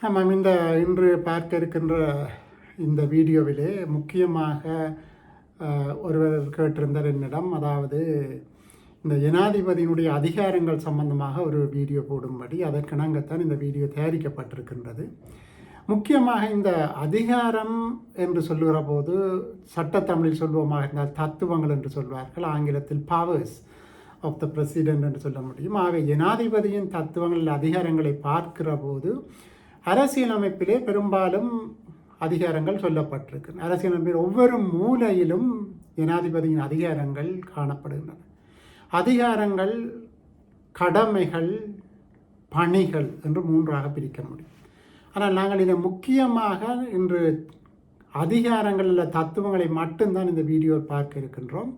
ஆமாம். இன்று பார்க்க இருக்கின்ற இந்த வீடியோவிலே முக்கியமாக ஒருவர் கேட்டிருந்தார் என்னிடம், அதாவது இந்த ஜனாதிபதியினுடைய அதிகாரங்கள் சம்பந்தமாக ஒரு வீடியோ போடும்படி அதற்கிணங்கத்தான் இந்த வீடியோ தயாரிக்கப்பட்டிருக்கின்றது. முக்கியமாக இந்த அதிகாரம் என்று சொல்லுகிற போது சட்டத்தமிழில் சொல்வோமாக இருந்தால் தத்துவங்கள் என்று சொல்வார்கள், ஆங்கிலத்தில் பவர்ஸ் ஆஃப் த பிரசிடென்ட் என்று சொல்ல முடியும். ஆகவே ஜனாதிபதியின் தத்துவங்கள் அதிகாரங்களை பார்க்கிற போது அரசியலமைப்பிலே பெரும்பாலும் அதிகாரங்கள் சொல்லப்பட்டிருக்கு. அரசியலமைப்பில் ஒவ்வொரு மூலையிலும் ஜனாதிபதியின் அதிகாரங்கள் காணப்படுகின்றன. அதிகாரங்கள், கடமைகள், பணிகள் என்று மூன்றாக பிரிக்க முடியும். ஆனால் நாங்கள் இதை முக்கியமாக இன்று அதிகாரங்களில் தத்துவங்களை மட்டும்தான் இந்த வீடியோ பார்க்க இருக்கின்றோம்.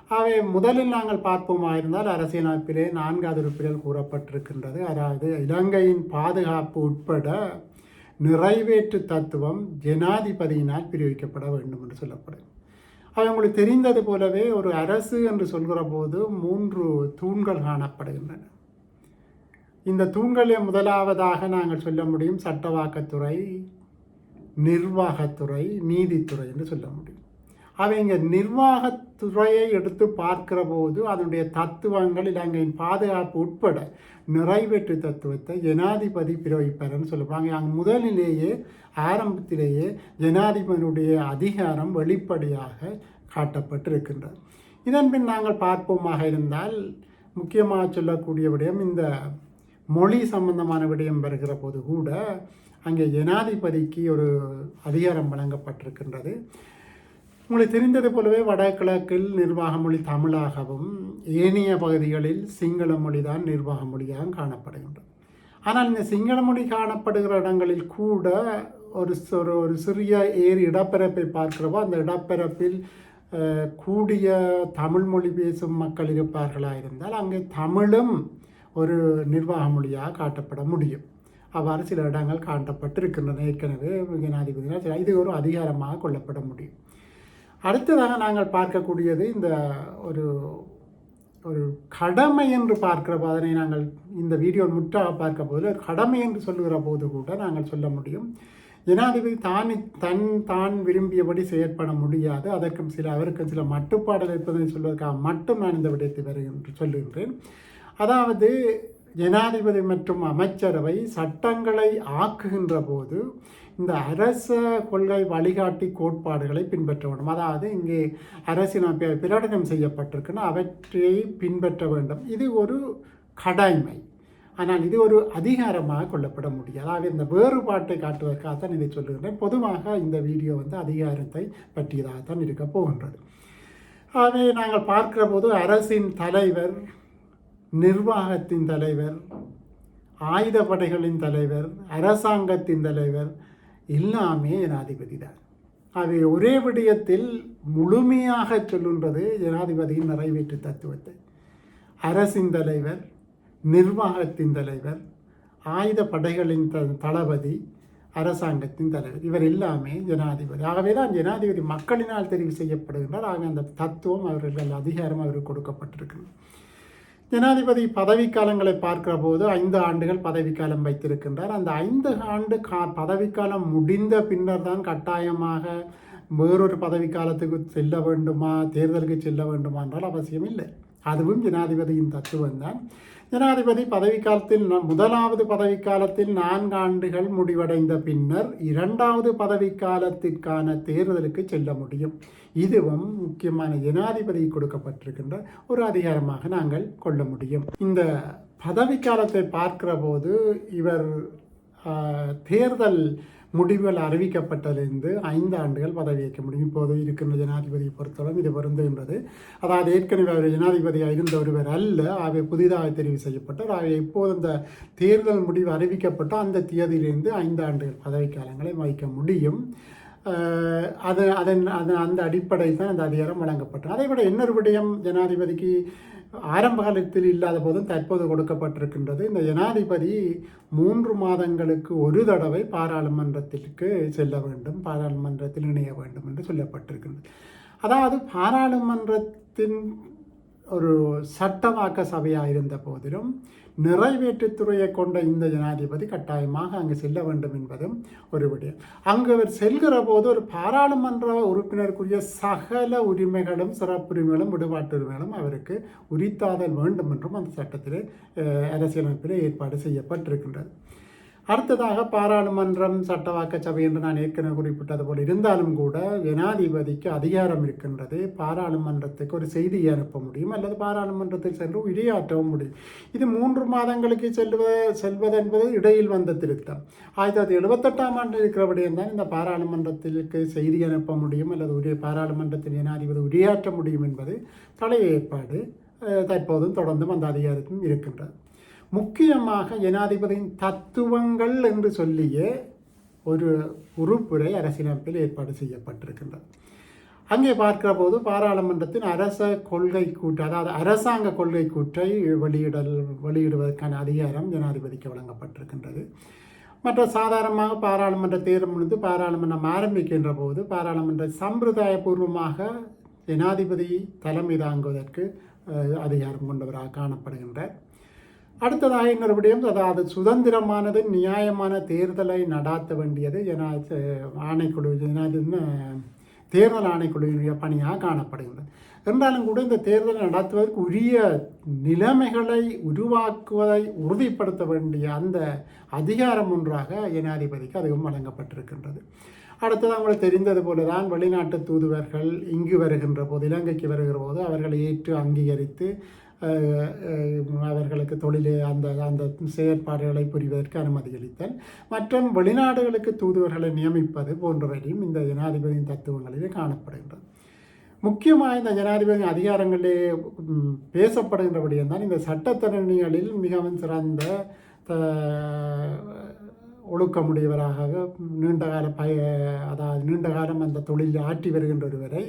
அவை முதலில் நாங்கள் பார்ப்போமா இருந்தால் அரசியலமைப்பிலே 4வது உறுப்பினர் கூறப்பட்டிருக்கின்றது. அதாவது இலங்கையின் பாதுகாப்பு உட்பட நிறைவேற்று தத்துவம் ஜனாதிபதியினால் பிரிவிக்கப்பட வேண்டும் என்று சொல்லப்படும். அவை உங்களுக்கு தெரிந்தது போலவே ஒரு அரசு என்று சொல்கிற போது 3 தூண்கள் காணப்படுகின்றன. இந்த தூண்களே முதலாவதாக நாங்கள் சொல்ல முடியும் சட்டவாக்கத்துறை, நிர்வாகத்துறை, நீதித்துறை என்று சொல்ல முடியும். அவங்க நிர்வாகத்துறையை எடுத்து பார்க்கிற போது அதனுடைய தத்துவங்கள் இலங்கையின் பாதுகாப்பு உட்பட நிறைவேற்று தத்துவத்தை ஜனாதிபதி பிறப்பிப்பார்னு சொல்லப்படுறாங்க. அங்கே முதலிலேயே ஆரம்பத்திலேயே ஜனாதிபதியினுடைய அதிகாரம் வெளிப்படையாக காட்டப்பட்டிருக்கின்றது. இதன் பின் நாங்கள் பார்ப்போமாக இருந்தால் முக்கியமாக சொல்லக்கூடிய விடயம் இந்த மொழி சம்பந்தமான விடயம் வருகிற போது கூட அங்கே ஜனாதிபதிக்கு ஒரு அதிகாரம் வழங்கப்பட்டிருக்கின்றது. உங்களுக்கு தெரிந்தது போலவே வடகிழக்கில் நிர்வாக மொழி தமிழாகவும் ஏனைய பகுதிகளில் சிங்கள மொழி தான் நிர்வாக மொழியாக காணப்படுகின்றது. ஆனால் இந்த சிங்கள மொழி காணப்படுகிற இடங்களில் கூட ஒரு ஒரு சிறிய இடப்பரப்பை பார்க்கிறப்போ அந்த இடப்பரப்பில் கூடிய தமிழ் மொழி பேசும் மக்கள் இருப்பார்களாக இருந்தால் அங்கே தமிழும் ஒரு நிர்வாக மொழியாக காட்டப்பட முடியும். அவ்வாறு சில இடங்கள் காட்டப்பட்டிருக்கின்றன. ஏற்கனவே ஜனாதிபதினால் இது ஒரு அதிகாரமாக கொள்ளப்பட முடியும். அடுத்ததாக நாங்கள் பார்க்கக்கூடியது இந்த ஒரு ஒரு கடமை என்று பார்க்கிற அதனை நாங்கள் இந்த வீடியோ முற்றாக பார்க்க போது கடமை என்று சொல்லுகிற போது கூட நாங்கள் சொல்ல முடியும் ஜனாதிபதி தான் விரும்பியபடி செயற்பட முடியாது. அவருக்கும் சில மட்டுப்பாடுகள் இருப்பதை சொல்வதற்காக மட்டும் நான் இந்த விடயத்தை வருகின்ற சொல்லுகின்றேன். அதாவது ஜனாதிபதி மற்றும் அமைச்சரவை சட்டங்களை ஆக்குகின்ற போது இந்த அரச கொள்கை வழிகாட்டி கோட்பாடுகளை பின்பற்ற வேண்டும். அதாவது இங்கே அரசியலமைப்பை பிரகடனம் செய்யப்பட்டிருக்குன்னா அவற்றை பின்பற்ற வேண்டும். இது ஒரு கடமை. ஆனால் இது ஒரு அதிகாரமாக கொள்ளப்பட முடியாது. அதாவது இந்த வேறுபாட்டை காட்டுவதற்காகத்தான் இதை சொல்லுகின்றேன். பொதுவாக இந்த வீடியோ அதிகாரத்தை பற்றியதாகத்தான் இருக்க போகின்றது. ஆகவே நாங்கள் பார்க்கிற போது அரசின் தலைவர், நிர்வாகத்தின் தலைவர், ஆயுதப்படைகளின் தலைவர், அரசாங்கத்தின் தலைவர் எல்லாமே ஜனாதிபதி தான். அவை ஒரே விடயத்தில் முழுமையாக சொல்லுன்றது ஜனாதிபதியின் நிறைவேற்று தத்துவத்தை. அரசின் தலைவர், நிர்வாகத்தின் தலைவர், ஆயுத படைகளின் தளபதி, அரசாங்கத்தின் தலைவர் இவர் எல்லாமே ஜனாதிபதி. ஆகவே தான் ஜனாதிபதி மக்களினால் தெரிவு செய்யப்படுகின்றார். ஆகவே அந்த தத்துவம் அவர்கள் அதிகாரம் அவருக்கு கொடுக்கப்பட்டிருக்கிறது. ஜனாதிபதி பதவிக்காலங்களை பார்க்கிற போது 5 ஆண்டுகள் பதவிக்காலம் வைத்திருக்கின்றார். அந்த 5 ஆண்டு பதவிக்காலம் முடிந்த பின்னர் தான் கட்டாயமாக வேறொரு பதவிக்காலத்துக்கு செல்ல வேண்டுமா, தேர்தலுக்கு செல்ல வேண்டுமா என்றால் அவசியம் இல்லை. அதுவும் ஜனாதிபதியின் தத்துவம் தான். ஜனாதிபதி பதவிக்காலத்தில் முதலாவது பதவிக்காலத்தில் 4 ஆண்டுகள் முடிவடைந்த பின்னர் 2வது பதவிக்காலத்திற்கான தேர்தலுக்கு செல்ல முடியும். இதுவும் முக்கியமான ஜனாதிபதி கொடுக்கப்பட்டிருக்கின்ற ஒரு அதிகாரமாக நாங்கள் கொள்ள முடியும். இந்த பதவிக்காலத்தை பார்க்கிற போது இவர் தேர்தல் முடிவுகள் அறிவிக்கப்பட்டதிலிருந்து 5 ஆண்டுகள் பதவி ஏற்க முடியும். இப்போது இருக்கின்ற ஜனாதிபதியை பொறுத்தவரை இது பொருந்துகின்றது. அதாவது ஏற்கனவே அவர் ஜனாதிபதியாக இருந்த ஒருவர் அல்ல. ஆகவே புதிதாக தெரிவு செய்யப்பட்டார். ஆகவே இப்போது இந்த தேர்தல் முடிவு அறிவிக்கப்பட்ட அந்த தேதியிலிருந்து 5 ஆண்டுகள் பதவிக்காலங்களை வகிக்க முடியும். அந்த அடிப்படையில் தான் அந்த அதிகாரம் வழங்கப்பட்டது. அதை விட இன்னொரு விடயம் ஜனாதிபதிக்கு ஆரம்ப காலத்தில் இல்லாத போதும் தற்போது கொடுக்கப்பட்டிருக்கின்றது. இந்த ஜனாதிபதி 3 மாதங்களுக்கு ஒரு தடவை பாராளுமன்றத்திற்கு செல்ல வேண்டும், பாராளுமன்றத்தில் இணைய வேண்டும் என்று சொல்லப்பட்டிருக்கின்றது. அதாவது பாராளுமன்றத்தின் ஒரு சட்டவாக்க சபையாக இருந்த போதிலும் நிறைவேற்றுத்துறையை கொண்ட இந்த ஜனாதிபதி கட்டாயமாக அங்கு செல்ல வேண்டும் என்பதும் ஒரு விடயம். அங்கு அவர் செல்கிற போது ஒரு பாராளுமன்ற உறுப்பினருக்குரிய சகல உரிமைகளும் சிறப்புரிமைகளும் விடுபாட்டு உரிமைகளும் அவருக்கு உரித்தாதல் வேண்டும் என்றும் அந்த சட்டத்திலே அரசியலமைப்பிலே ஏற்பாடு செய்யப்பட்டிருக்கின்றது. அடுத்ததாக பாராளுமன்றம் சட்டவாக்க சபை என்று நான் ஏற்கனவே குறிப்பிட்டது போல் இருந்தாலும் கூட ஜனாதிபதிக்கு அதிகாரம் இருக்கின்றது. பாராளுமன்றத்துக்கு ஒரு செய்தியை அனுப்ப முடியும் அல்லது பாராளுமன்றத்தில் சென்று உரையாற்றவும் முடியும். இது 3 மாதங்களுக்கு செல்வது என்பது இடையில் வந்த திருத்தம். 1978ஆம் ஆண்டு இருக்கிறபடியும் தான் இந்த பாராளுமன்றத்திற்கு செய்தி அனுப்ப முடியும் அல்லது பாராளுமன்றத்தில் ஜனாதிபதி உரையாற்ற முடியும் என்பது பழைய ஏற்பாடு. தற்போதும் தொடர்ந்தும் அந்த அதிகாரத்தும் இருக்கின்றது. முக்கியமாக ஜனாதிபதியின் தத்துவங்கள் என்று சொல்லியே ஒரு உறுப்புரை அரசியலமைப்பில் ஏற்பாடு செய்யப்பட்டிருக்கின்றது. அங்கே பார்க்கிற போது பாராளுமன்றத்தின் அதாவது அரசாங்க கொள்கை கூற்றை வெளியிடுவதற்கான அதிகாரம் ஜனாதிபதிக்கு வழங்கப்பட்டிருக்கின்றது. மற்ற சாதாரணமாக பாராளுமன்ற தேர்தல் முடிந்து பாராளுமன்றம் ஆரம்பிக்கின்ற போது பாராளுமன்ற சம்பிரதாயபூர்வமாக ஜனாதிபதி தலைமை தாங்குவதற்கு அதிகாரம் கொண்டவராக காணப்படுகின்றார். அடுத்ததாக இன்னொரு விடயம், அதாவது சுதந்திரமானது நியாயமான தேர்தலை நடாத்த வேண்டியது தேர்தல் ஆணைக்குழுவினுடைய பணியாக காணப்படுகின்றது. என்றாலும் கூட இந்த தேர்தலை நடத்துவதற்கு உரிய நிலைமைகளை உருவாக்குவதை உறுதிப்படுத்த வேண்டிய அந்த அதிகாரம் ஒன்றாக ஜனாதிபதிக்கு அதுவும் வழங்கப்பட்டிருக்கின்றது. அடுத்தது அவங்களுக்கு தெரிந்தது போல தான் வெளிநாட்டு தூதுவர்கள் இங்கு வருகின்ற போது, இலங்கைக்கு வருகிற போது அவர்களை ஏற்று அங்கீகரித்து அவர்களுக்கு தொழிலே அந்த செயற்பாடுகளை புரிவதற்கு அனுமதி அளித்தல் மற்றும் வெளிநாடுகளுக்கு தூதுவர்களை நியமிப்பது போன்றவையும் இந்த ஜனாதிபதியின் தத்துவங்களிலே காணப்படுகின்றது. முக்கியமாக இந்த ஜனாதிபதியின் அதிகாரங்களிலே பேசப்படுகின்றபடியும் தான் இந்த சட்டத்தரணிகளில் மிகவும் சிறந்த ஒழுக்கமுடையவராக நீண்ட காலம் அந்த தொழில் ஆற்றி வருகின்ற ஒருவரை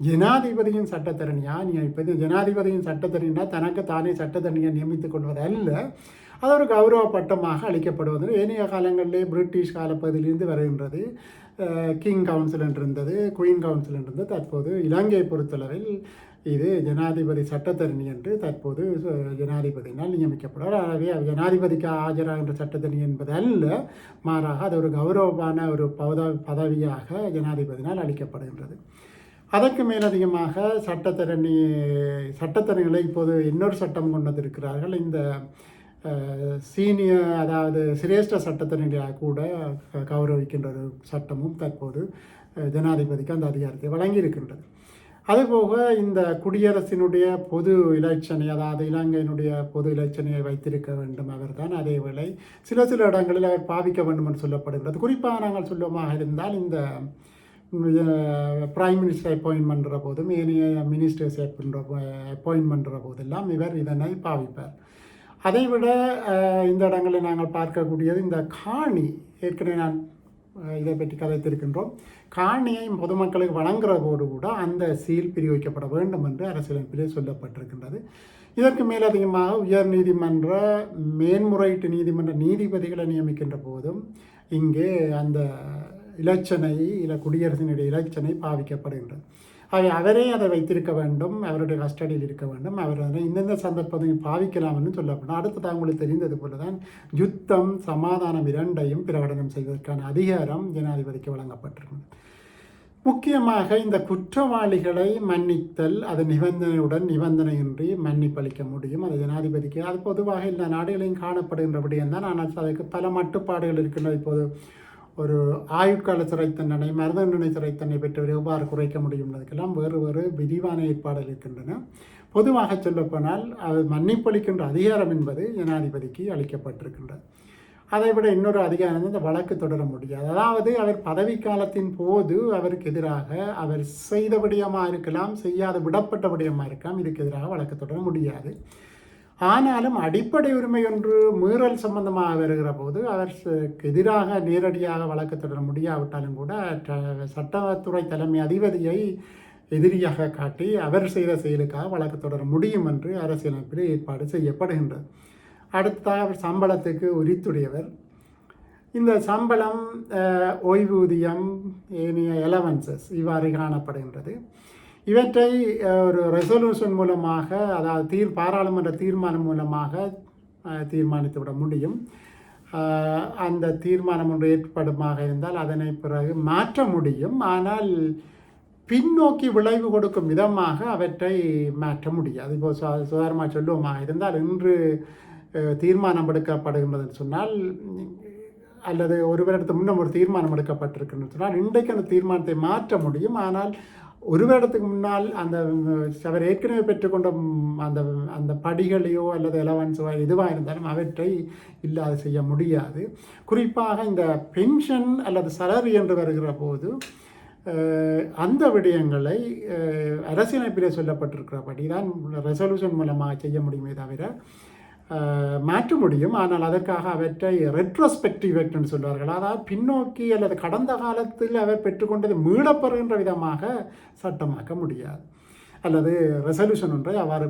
ஜனாதிபதியின் சட்டத்தரணியாக நியமிப்பது. ஜனாதிபதியின் சட்டத்தரணினா தனக்கு தானே சட்டத்தரணியாக நியமித்துக் கொள்வது அல்ல, அது ஒரு கௌரவ பட்டமாக அளிக்கப்படுவது. ஏனைய காலங்களிலே பிரிட்டிஷ் காலப்பகுதியிலிருந்து வருகின்றது. கிங் கவுன்சில் என்றிருந்தது, குயின் கவுன்சில் என்றிருந்தது. தற்போது இலங்கையை பொறுத்தளவில் இது ஜனாதிபதி சட்டத்தரணி என்று தற்போது ஜனாதிபதியினால் நியமிக்கப்படுவார். ஆகவே ஜனாதிபதிக்கு ஆஜராகின்ற சட்டத்தரணி என்பது அல்ல, மாறாக அது ஒரு கௌரவமான ஒரு பதவியாக ஜனாதிபதியினால் அளிக்கப்படுகின்றது. அதற்கு மேலதிகமாக சட்டத்தரணிகளை இப்போது இன்னொரு சட்டம் கொண்டு வந்திருக்கிறார்கள். இந்த சீனியர், அதாவது சிரேஷ்ட சட்டத்தரணியாக கூட கௌரவிக்கின்ற ஒரு சட்டமும் தற்போது ஜனாதிபதிக்கு அந்த அதிகாரத்தை வழங்கியிருக்கின்றது. அதுபோக இந்த குடியரசினுடைய பொது இலட்சணை, அதாவது இலங்கையினுடைய பொது இலட்சணையை வைத்திருக்க வேண்டும் அவர்தான். அதேவேளை சில இடங்களில் அவர் பாவிக்க வேண்டும் என்று சொல்லப்படுகிறது. குறிப்பாக நாங்கள் சொல்லுவமாக இருந்தால் இந்த பிரைம் மினிஸ்டர் அப்பாயின்ட் பண்ணுற போதும் ஏனைய மினிஸ்டர்ஸ் அப்பாயின்ட் பண்ணுற போதெல்லாம் இவர் இதனை பாவிப்பார். அதைவிட இந்த இடங்களில் நாங்கள் பார்க்கக்கூடியது இந்த காணி. ஏற்கனவே நான் இதை பற்றி கதைத்திருக்கின்றோம். காணியை பொதுமக்களுக்கு வழங்குகிற போது கூட அந்த சீல் பிரிவிக்கப்பட வேண்டும் என்று அரசியலமைப்பிலே சொல்லப்பட்டிருக்கின்றது. இதற்கு மேலதிகமாக உயர் நீதிமன்ற மேன்முறையீட்டு நீதிமன்ற நீதிபதிகளை நியமிக்கின்ற போதும் இங்கே அந்த இலட்சணை குடியரசினுடைய இலட்சணை பாவிக்கப்படுகின்றது. அவரே அதை வைத்திருக்க வேண்டும், அவருடைய கஸ்டடியில் இருக்க வேண்டும், அவர் அதை இந்தந்த சந்தர்ப்பத்தையும் பாவிக்கலாம் என்று சொல்லப்படும். அடுத்தது உங்களுக்கு தெரிந்தது போல தான் யுத்தம் சமாதானம் இரண்டையும் பிரகடனம் செய்வதற்கான அதிகாரம் ஜனாதிபதிக்கு வழங்கப்பட்டிருக்கிறது. முக்கியமாக இந்த குற்றவாளிகளை மன்னித்தல், அது நிபந்தனையின்றி மன்னிப்பளிக்க முடியும். அது ஜனாதிபதிக்கு, அது பொதுவாக எல்லா நாடுகளையும் காணப்படுகின்றபடியும் தான். ஆனால் அதுக்கு பல மட்டுப்பாடுகள் இருக்கின்றன. இப்போது ஒரு ஆயுட்கால சிறை தண்டனை, மரண சிறை தண்டனை பெற்றவர் எவ்வாறு குறைக்க முடியும் என்பதற்கெல்லாம் வேறு விரிவான ஏற்பாடுகள் இருக்கின்றன. பொதுவாக சொல்லப்போனால் அது மன்னிப்பளிக்கின்ற அதிகாரம் என்பது ஜனாதிபதிக்கு அளிக்கப்பட்டிருக்கின்றது. அதைவிட இன்னொரு அதிகாரம் இந்த வழக்கு தொடர முடியாது. அதாவது அவர் பதவிக்காலத்தின் போது அவருக்கு எதிராக அவர் செய்த விடயமாக இருக்கலாம், செய்யாத விடப்பட்ட விடயமாக இருக்கலாம், இதுக்கு எதிராக வழக்கு தொடர முடியாது. ஆனாலும் அடிப்படை உரிமை ஒன்று மீறல் சம்பந்தமாக வருகிற போது அவருக்கு எதிராக நேரடியாக வழக்கு தொடர முடியாவிட்டாலும் கூட சட்டத்துறை தலைமை அதிபதியை எதிரியாக காட்டி அவர் செய்த செயலுக்காக வழக்கு தொடர முடியும் என்று அரசியலமைப்பில் ஏற்பாடு செய்யப்படுகின்றது. அடுத்ததாக அவர் சம்பளத்துக்கு உரித்துடையவர். இந்த சம்பளம், ஓய்வூதியம், ஏனைய அலவன்சஸ் இவ்வாறு காணப்படுகின்றது. இவற்றை ஒரு ரெசல்யூஷன் மூலமாக, அதாவது பாராளுமன்ற தீர்மானம் மூலமாக தீர்மானித்து விட முடியும். அந்த தீர்மானம் ஒன்று ஏற்படுமாக இருந்தால் அதனை பிறகு மாற்ற முடியும். ஆனால் பின்னோக்கி விளைவு கொடுக்கும் விதமாக அவற்றை மாற்ற முடியாது. இப்போ சுதாரணமாக சொல்லுவோமாக இருந்தால், இன்று தீர்மானம் எடுக்கப்படுகின்றதுன்னு சொன்னால், அல்லது ஒரு வருடத்துக்கு முன்னும் ஒரு தீர்மானம் எடுக்கப்பட்டிருக்குன்னு சொன்னால், இன்றைக்கு அந்த தீர்மானத்தை மாற்ற முடியும். ஆனால் ஒரு வருடத்துக்கு முன்னால் அவர் ஏற்கனவே பெற்றுக்கொண்ட அந்த படிகளையோ அல்லது எலவன்ஸோ எதுவாக இருந்தாலும் அவற்றை இல்லாது செய்ய முடியாது. குறிப்பாக இந்த பென்ஷன் அல்லது சலரி என்று வருகிற போது அந்த விடயங்களை அரசியலமைப்பிலே சொல்லப்பட்டிருக்கிறபடி தான் ரெசல்யூஷன் மூலமாக செய்ய முடியுமே தவிர மாற்ற முடியும். ஆனால் அதற்காக அவற்றை ரெட்ரோஸ்பெக்டிவ் ஆக்ட்னு சொல்வார்கள். அதாவது பின்னோக்கி அல்லது கடந்த காலத்தில் அவர் பெற்றுக்கொண்டது மீளப்பெறுகின்ற விதமாக சட்டமாக்க முடியாது, அல்லது ரெசல்யூஷன் ஒன்றை அவ்வாறு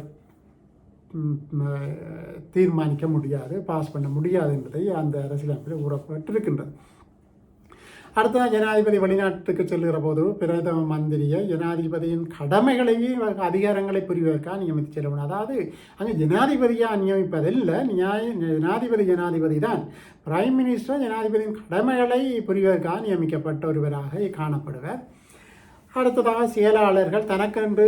தீர்மானிக்க முடியாது, பாஸ் பண்ண முடியாது என்பதை அந்த அரசியலமைப்பில் கூறப்பட்டிருக்கின்றது. அடுத்த ஜனாதிபதி வெளிநாட்டுக்கு செல்கிற போது பிரதம மந்திரியை ஜனாதிபதியின் கடமைகளையும் அதிகாரங்களை புரிவதற்காக நியமித்து செல்லணும். அதாவது அங்கே ஜனாதிபதியாக நியமிப்பதில்லை, ஜனாதிபதி தான். பிரைம் மினிஸ்டர் ஜனாதிபதியின் கடமைகளை புரிவதற்காக நியமிக்கப்பட்ட ஒருவராக காணப்படுவார். அடுத்ததாக செயலாளர்கள் தனக்கென்று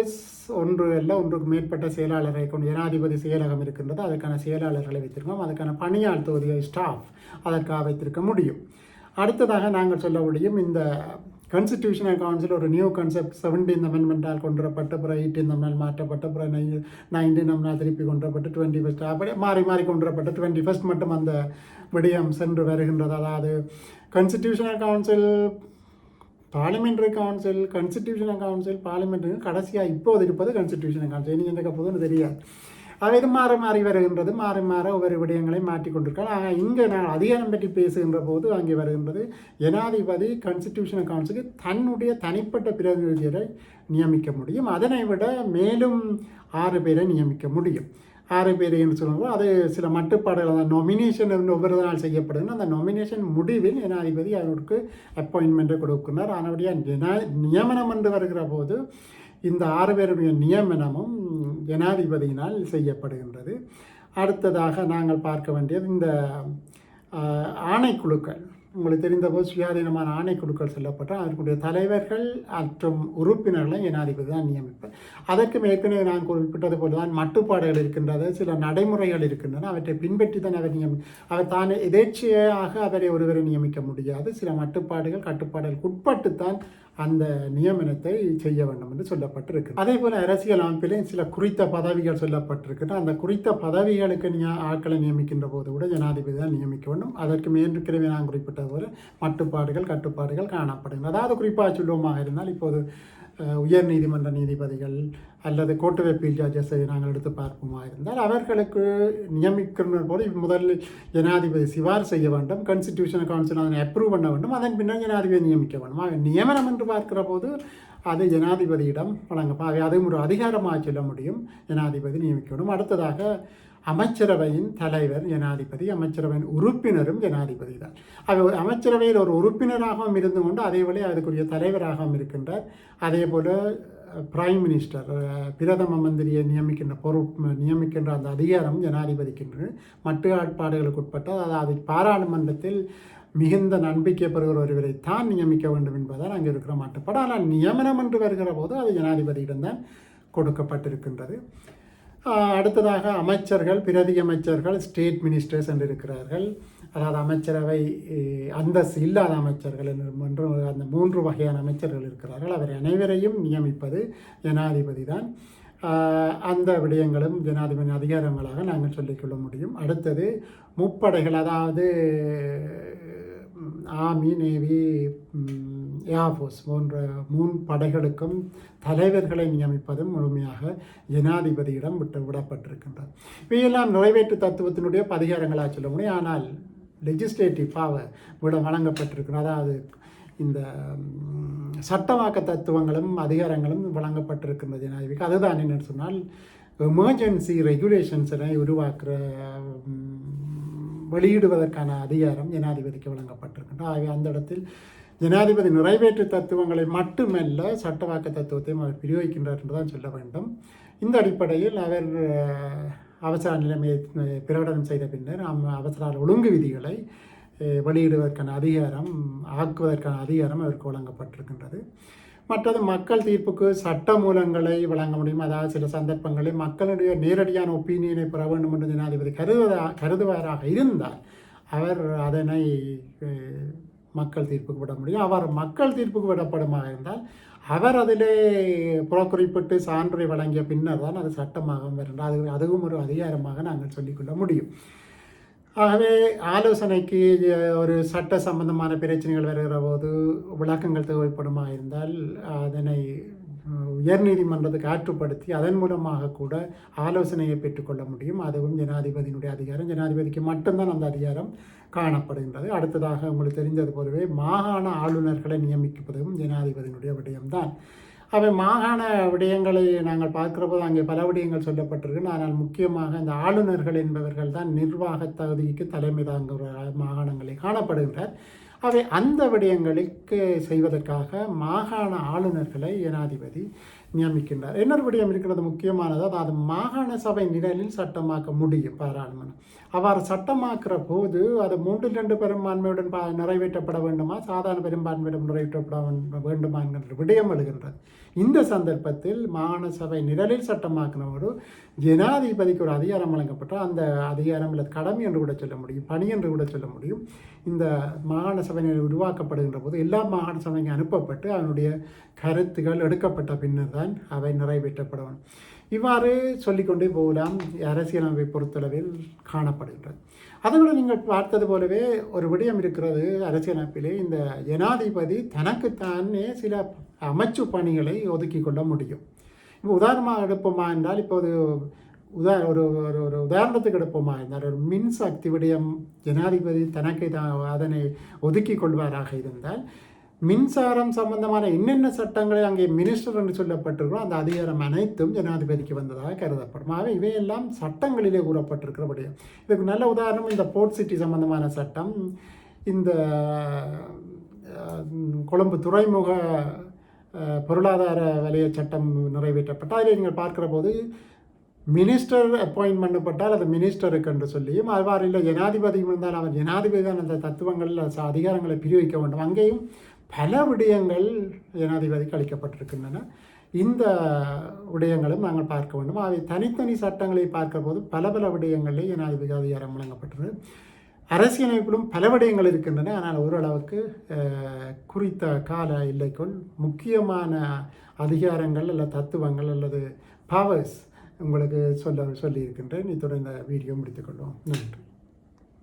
ஒன்றுக்கு மேற்பட்ட செயலாளரை கொண்டு ஜனாதிபதி செயலகம் இருக்கின்றது, அதற்கான செயலாளர்களை வைத்திருக்கோம். அதுக்கான பணியாள் தொகுதியை ஸ்டாஃப் அதற்காக வைத்திருக்க முடியும். அடுத்ததாக நாங்கள் சொல்ல முடியும், இந்த கான்ஸ்டிடியூஷனல் கவுன்சில் ஒரு நியூ கான்செப்ட் 17th அமெண்ட்மெண்டால் கொண்டுவரப்பட்ட, பிறகு 18th அமெண்ட் மாற்றப்பட்ட, பிறகு 19th அமெண்ட் திருப்பி கொண்டுவரப்பட்டு 21st அப்படி மாறி கொண்டுவரப்பட்ட 21st மட்டும் அந்த விடயம் சென்று வருகின்றது. அதாவது constitutional council, parliamentary council, constitutional council, parliamentary கடைசியாக இப்போது இருப்பது கான்ஸ்டிடியூஷனல் கவுன்சில். இனி எந்த போதுன்னு தெரியாது. அது மாறி வருகின்றது, மாற ஒவ்வொரு விடயங்களை மாற்றிக்கொண்டிருக்காங்க. ஆனால் இங்கே நான் அதிகாரம் பற்றி பேசுகின்ற போது அங்கே வருகின்றது, ஜனாதிபதி கான்ஸ்டிடியூஷனல் கவுன்சிலுக்கு தன்னுடைய தனிப்பட்ட பிரதிநிதிகளை நியமிக்க முடியும். அதனை விட மேலும் 6 பேரை நியமிக்க முடியும். 6 பேர் என்று சொல்லும்போது அது சில மட்டுப்பாடுகள், அந்த நொமினேஷன் ஒவ்வொரு நாள் செய்யப்படுதுன்னு அந்த நொமினேஷன் முடிவில் ஜனாதிபதி அவருக்கு அப்பாயின்மெண்ட்டை கொடுக்கிறார். ஆனால் நியமனம் என்று வருகிற போது இந்த 6 பேருடைய நியமனமும் ஜனாதிபதியினால் செய்யப்படுகின்றது. அடுத்ததாக நாங்கள் பார்க்க வேண்டியது இந்த ஆணைக்குழுக்கள். உங்களுக்கு தெரிந்தபோது சுயாதீனமான ஆணைக்குழுக்கள் சொல்லப்பட்டால் அதற்குடைய தலைவர்கள் மற்றும் உறுப்பினர்களை ஜனாதிபதி தான் நியமிப்பார். அதற்கு ஏற்கனவே நான் குறிப்பிட்டது போல தான் மட்டுப்பாடுகள் இருக்கின்றது, சில நடைமுறைகள் இருக்கின்றன. அவற்றை பின்பற்றி தான் அவர் தான் எதேச்சையாக அவரை ஒருவரை நியமிக்க முடியாது. சில மட்டுப்பாடுகள் கட்டுப்பாடுகளுக்கு உட்பட்டுத்தான் அந்த நியமனத்தை செய்ய வேண்டும் என்று சொல்லப்பட்டிருக்கு. அதே போல அரசியல் அமைப்பிலும் சில குறித்த பதவிகள் சொல்லப்பட்டிருக்கின்றன. அந்த குறித்த பதவிகளுக்கு ஆட்களை நியமிக்கின்ற போது கூட ஜனாதிபதி தான் நியமிக்க வேண்டும். அதற்கு மேற்கனவே நான் குறிப்பிட்டது போல மட்டுப்பாடுகள் கட்டுப்பாடுகள் காணப்படுகின்றன. அதாவது குறிப்பாக சொல்லுவோமாக இருந்தால், இப்போது உயர் நீதிமன்ற நீதிபதிகள் அல்லது கோர்ட் ஆஃப் அப்பீல் ஜட்ஜஸை நாங்கள் எடுத்து பார்ப்போமா இருந்தால், அவர்களுக்கு நியமிக்கின்ற போது முதலில் ஜனாதிபதி சிபாரிசு செய்ய வேண்டும், கான்ஸ்டிடியூஷனல் கவுன்சில் அதனை அப்ரூவ் பண்ண வேண்டும், அதன் பின்னர் ஜனாதிபதி நியமிக்க வேண்டும். நியமனம் என்று பார்க்கிற போது அது ஜனாதிபதியிடம் வழங்கப்பா, அதுவும் ஒரு அதிகாரமாக சொல்ல முடியும், ஜனாதிபதி நியமிக்க வேண்டும். அடுத்ததாக அமைச்சரவையின் தலைவர் ஜனாதிபதி, அமைச்சரவையின் உறுப்பினரும் ஜனாதிபதி தான். அவர் அமைச்சரவையில் ஒரு உறுப்பினராகவும் இருந்து கொண்டு அதேபோல அதுக்குரிய தலைவராகவும் இருக்கின்றார். அதே போல் பிரைம் மினிஸ்டர் பிரதம மந்திரியை நியமிக்கின்ற அந்த அதிகாரம் ஜனாதிபதிக்கின்ற மட்டு ஆட்பாடுகளுக்கு உட்பட்ட, அதாவது பாராளுமன்றத்தில் மிகுந்த நம்பிக்கை பெறுகிற ஒருவரை தான் நியமிக்க வேண்டும் என்பதால் அங்கே இருக்கிற மாட்டுப்பாடு. ஆனால் நியமனம் என்று வருகிற போது அது ஜனாதிபதியிடம்தான் கொடுக்கப்பட்டிருக்கின்றது. அடுத்ததாக அமைச்சர்கள், பிரதி அமைச்சர்கள், ஸ்டேட் மினிஸ்டர்ஸ் என்று இருக்கிறார்கள். அதாவது அமைச்சரவை அந்தஸ்து இல்லாத அமைச்சர்கள் என்று அந்த 3 வகையான அமைச்சர்கள் இருக்கிறார்கள். அவர் அனைவரையும் நியமிப்பது ஜனாதிபதி தான். அந்த விடயங்களும் ஜனாதிபதி அதிகாரங்களாக நாங்கள் சொல்லிக்கொள்ள முடியும். அடுத்தது முப்படைகள், அதாவது ஆர்மி, நேவி, ஏர்ஃபோர்ஸ் போன்ற 3 படைகளுக்கும் தலைவர்களை நியமிப்பதும் முழுமையாக ஜனாதிபதியிடம் விடப்பட்டிருக்கின்றது. இவையெல்லாம் நிறைவேற்று தத்துவத்தினுடைய அதிகாரங்களாக சொல்ல முடியும். ஆனால் லெஜிஸ்லேட்டிவ் பவர் வழங்கப்பட்டிருக்கிறது. அதாவது இந்த சட்டவாக்க தத்துவங்களும் அதிகாரங்களும் வழங்கப்பட்டிருக்கின்றது ஜனாதிபதிக்கு. அதுதான் என்னென்னு சொன்னால், எமர்ஜென்சி ரெகுலேஷன்ஸை உருவாக்குற வெளியிடுவதற்கான அதிகாரம் ஜனாதிபதிக்கு வழங்கப்பட்டிருக்கின்றது. ஆகவே அந்த இடத்தில் ஜனாதிபதி நிறைவேற்று தத்துவங்களை மட்டுமல்ல சட்டவாக்க தத்துவத்தையும் அவர் பிரயோகிக்கின்றார் என்று தான் சொல்ல வேண்டும். இந்த அடிப்படையில் அவர் அவசர நிலைமையை பிரகடனம் செய்த பின்னர் அவசர ஒழுங்கு விதிகளை வெளியிடுவதற்கான அதிகாரம் ஆக்குவதற்கான அதிகாரம் அவருக்கு வழங்கப்பட்டிருக்கின்றது. மற்றது மக்கள் தீர்ப்புக்கு சட்ட மூலங்களை வழங்க முடியும். அதாவது சில சந்தர்ப்பங்களில் மக்களுடைய நேரடியான ஒப்பீனியனை பெற வேண்டும் என்று ஜனாதிபதி கருதுவாராக இருந்தால் அவர் அதனை மக்கள் தீர்ப்புக்கு விட முடியும். அவர் மக்கள் தீர்ப்புக்கு விடப்படுமாக இருந்தால் அவர் அதிலே புறக்குறிப்பிட்டு சான்றை வழங்கிய பின்னர் தான் அது சட்டமாக வருகின்றது. அதுவும் ஒரு அதிகாரமாக நாங்கள் சொல்லிக்கொள்ள முடியும். ஆகவே ஆலோசனைக்கு ஒரு சட்ட சம்பந்தமான பிரச்சனைகள் வருகிற போது விளக்கங்கள் தேவைப்படுமா இருந்தால் அதனை உயர்நீதிமன்றத்துக்கு ஆற்றுப்படுத்தி அதன் மூலமாக கூட ஆலோசனையை பெற்றுக்கொள்ள முடியும். அதுவும் ஜனாதிபதியினுடைய அதிகாரம். ஜனாதிபதிக்கு மட்டும்தான் அந்த அதிகாரம் காணப்படுகின்றது. அடுத்ததாக உங்களுக்கு தெரிந்தது போலவே மாகாண ஆளுநர்களை நியமிப்பதும் ஜனாதிபதியினுடைய விடயம்தான். அவை மாகாண விடயங்களை நாங்கள் பார்க்கிற போது அங்கே பல விடயங்கள் சொல்லப்பட்டிருக்கு. ஆனால் முக்கியமாக இந்த ஆளுநர்கள் என்பவர்கள் தான் நிர்வாக தகுதிக்கு தலைமை தாங்குகிற மாகாணங்களில் காணப்படுகின்றார். அவை அந்த விடயங்களுக்கு செய்வதற்காக மாகாண ஆளுநர்களை ஜனாதிபதி நியமிக்கின்றார். இன்னொரு விடயம் இருக்கிறது முக்கியமானது, அது மாகாண சபை நிலையில் சட்டமாக்க முடியும் பாராளுமன்றம். அவ்வாறு சட்டமாக்குற போது அது 3/2 பெரும்பான்மையுடன் நிறைவேற்றப்பட வேண்டுமா, சாதாரண பெரும்பான்மையுடன் நிறைவேற்றப்பட வேண்டுமா என்கின்ற விடயம் எழுகின்றது. இந்த சந்தர்ப்பத்தில் மாகாண சபை நிழலில் சட்டமாக்கினோடு ஜனாதிபதிக்கு ஒரு அதிகாரம் வழங்கப்பட்டால் அந்த அதிகாரம் இல்லை கடமை என்று கூட சொல்ல முடியும், பணி என்று கூட சொல்ல முடியும். இந்த மாகாண சபை நிலை உருவாக்கப்படுகின்ற போது எல்லா மாகாண சபைக்கு அனுப்பப்பட்டு அதனுடைய கருத்துகள் எடுக்கப்பட்ட பின்னர் தான் அவை நிறைவேற்றப்படும். இவ்வாறு சொல்லிக்கொண்டே போகலாம் அரசியலமைப்பை பொறுத்தளவில் காணப்படுகின்றது. அதோடு நீங்கள் பார்த்தது போலவே ஒரு விடயம் இருக்கிறது அரசியலமைப்பிலே. இந்த ஜனாதிபதி தனக்குத்தானே சில அமைச்சு பணிகளை ஒதுக்கி கொள்ள முடியும். இப்போ உதாரணமாக எடுப்போமா என்றால், இப்போது ஒரு ஒரு உதாரணத்துக்கு எடுப்போமா இருந்தால், ஒரு மின்சக்தி விடயம் ஜனாதிபதி தனக்கு அதனை ஒதுக்கி கொள்வாராக இருந்தால், மின்சாரம் சம்பந்தமான என்னென்ன சட்டங்களை அங்கே மினிஸ்டர் என்று சொல்லப்பட்டிருக்கிறோம் அந்த அதிகாரம் அனைத்தும் ஜனாதிபதிக்கு வந்ததாக கருதப்படும். ஆகவே இவையெல்லாம் சட்டங்களிலே கூறப்பட்டிருக்கிறபடியும் இதுக்கு நல்ல உதாரணம் இந்த போர்ட் சிட்டி சம்பந்தமான சட்டம், இந்த கொழும்பு துறைமுக பொருளாதார வலய சட்டம் நிறைவேற்றப்பட்டால் அதில் நீங்கள் பார்க்கிற போது மினிஸ்டர் அப்பாயின்ட் பண்ணப்பட்டால் அது மினிஸ்டருக்கு என்று சொல்லியும், அவ்வாறு இல்லை ஜனாதிபதி இருந்தால் அவர் ஜனாதிபதி தான் அந்த தத்துவங்கள் அதிகாரங்களை பிரிவிக்க வேண்டும். அங்கேயும் பல விடயங்கள் ஜனாதிபதிக்கு அளிக்கப்பட்டிருக்கின்றன. இந்த விடயங்களும் நாங்கள் பார்க்க வேண்டும். அவை தனித்தனி சட்டங்களை பார்க்கிற போது பல பல விடயங்களில் ஜனாதிபதி அதிகாரம் வழங்கப்பட்டது. அரசியலமைப்பிலும் பல விடயங்கள் இருக்கின்றன. ஆனால் ஓரளவுக்கு குறித்த கால எல்லைக்குள் முக்கியமான அதிகாரங்கள் அல்லது தத்துவங்கள் அல்லது பவர்ஸ் உங்களுக்கு சொல்லியிருக்கின்றேன். இத்துடன் இந்த வீடியோ முடித்துக்கொள்வோம். நன்றி.